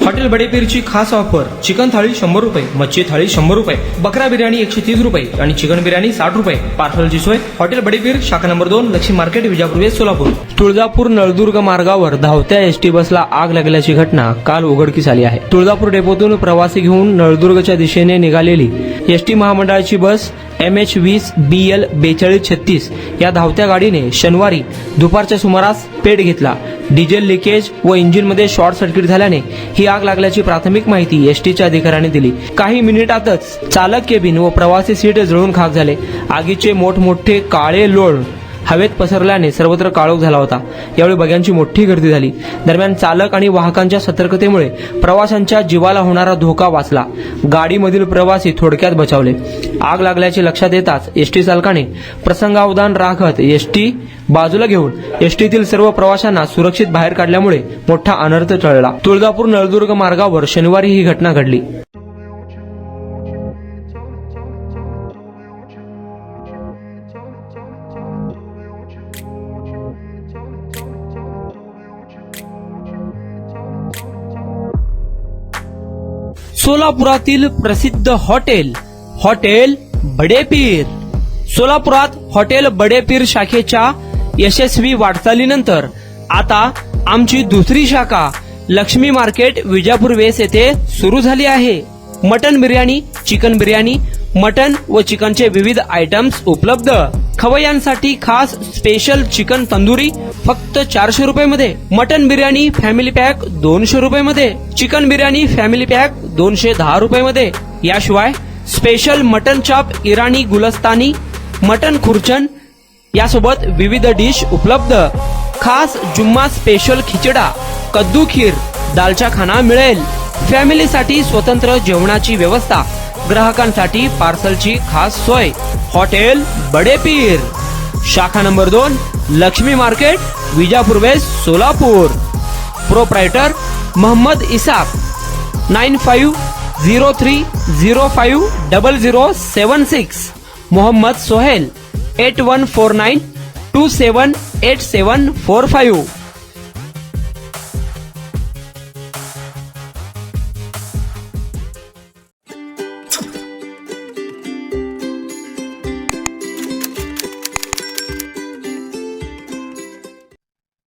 Hotel बडेपीरची खास offer, chicken थाळी 100 रुपये, मच्छी थाळी 100 रुपये, बकरा बिर्याणी 130 रुपये आणि चिकन बिर्याणी 60 रुपये. पार्सलची सोय हॉटेल बडेपीर, शाखा number 2, Laxmi market, Vijapur west, Solapur. Tuljapur Naldurg मार्गावर धावत्या एसटी बसला आग लागल्याची घटना काल उघडकीस आली आहे. तुळजापूर डेपोतून प्रवासी घेऊन नळदुर्गच्या दिशेने निघालेली एसटी महामंडळाची बस MH20 BL 4236 या धावत्या गाडीने शनिवारी दुपारच्या सुमारास पेट घेतला. डिझेल लिकेज व इंजिनमध्ये शॉर्ट सर्किट झाल्याने ही आग लागल्याची प्राथमिक माहिती एसटीच्या अधिकाऱ्यांनी दिली. काही मिनिटातच चालक केबिन व प्रवासी सीट जळून खाक झाले. आगीचे मोठमोठे काळे लोळ हवेत पसरल्याने सर्वत्र काळोख झाला होता. यावेळी बघ्यांची मोठी गर्दी झाली. दरम्यान चालक आणि वाहकांच्या सतर्कतेमुळे प्रवाशांच्या जीवाला होणारा धोका वाचला. गाडीमधील प्रवासी थोडक्यात बचावले. आग लागल्याचे लक्षात येताच एसटी चालकाने प्रसंगावधान राखत एसटी बाजूला घेऊन एसटीतील सर्व प्रवाशांना सुरक्षित बाहेर काढल्यामुळे मोठा अनर्थ टळला. तुळजापूर नळदुर्ग मार्गावर शनिवारी ही घटना घडली. सोलापुरातील प्रसिद्ध हॉटेल बडेपीर. सोलापुरात हॉटेल बडेपीर शाखेच्या यशस्वी वाटचालीनंतर आता आमची दुसरी शाखा लक्ष्मी मार्केट, विजापूर वेस्ट येथे सुरू झाली आहे. Mutton biryani, chicken biryani, mutton व चिकनचे विविध आयटम्स उपलब्ध. खवय्यांसाठी खास स्पेशल चिकन तंदुरी फक्त 400 रुपये मध्ये, मटन बिर्याणी फॅमिली पॅक 200 रुपये मध्ये, चिकन बिर्याणी फॅमिली पॅक 210 रुपये मध्ये. याशिवाय स्पेशल मटन चाप, इराणी गुलस्तानी, मटन खुर्चन यासोबत विविध डिश उपलब्ध. खास जुम्मा स्पेशल खिचडा, कद्दू खीर, दालचा खाना मिळेल. फॅमिलीसाठी स्वतंत्र जेवणाची व्यवस्था, ग्राहकांसाठी पार्सलची खास सोय. हॉटेल बडेपीर, शाखा number 2, Laxmi market, Vijapur west, Solapur. Proprietor Mohammad Isaq. 9503050076. Mohammad Sohail. 8149278745.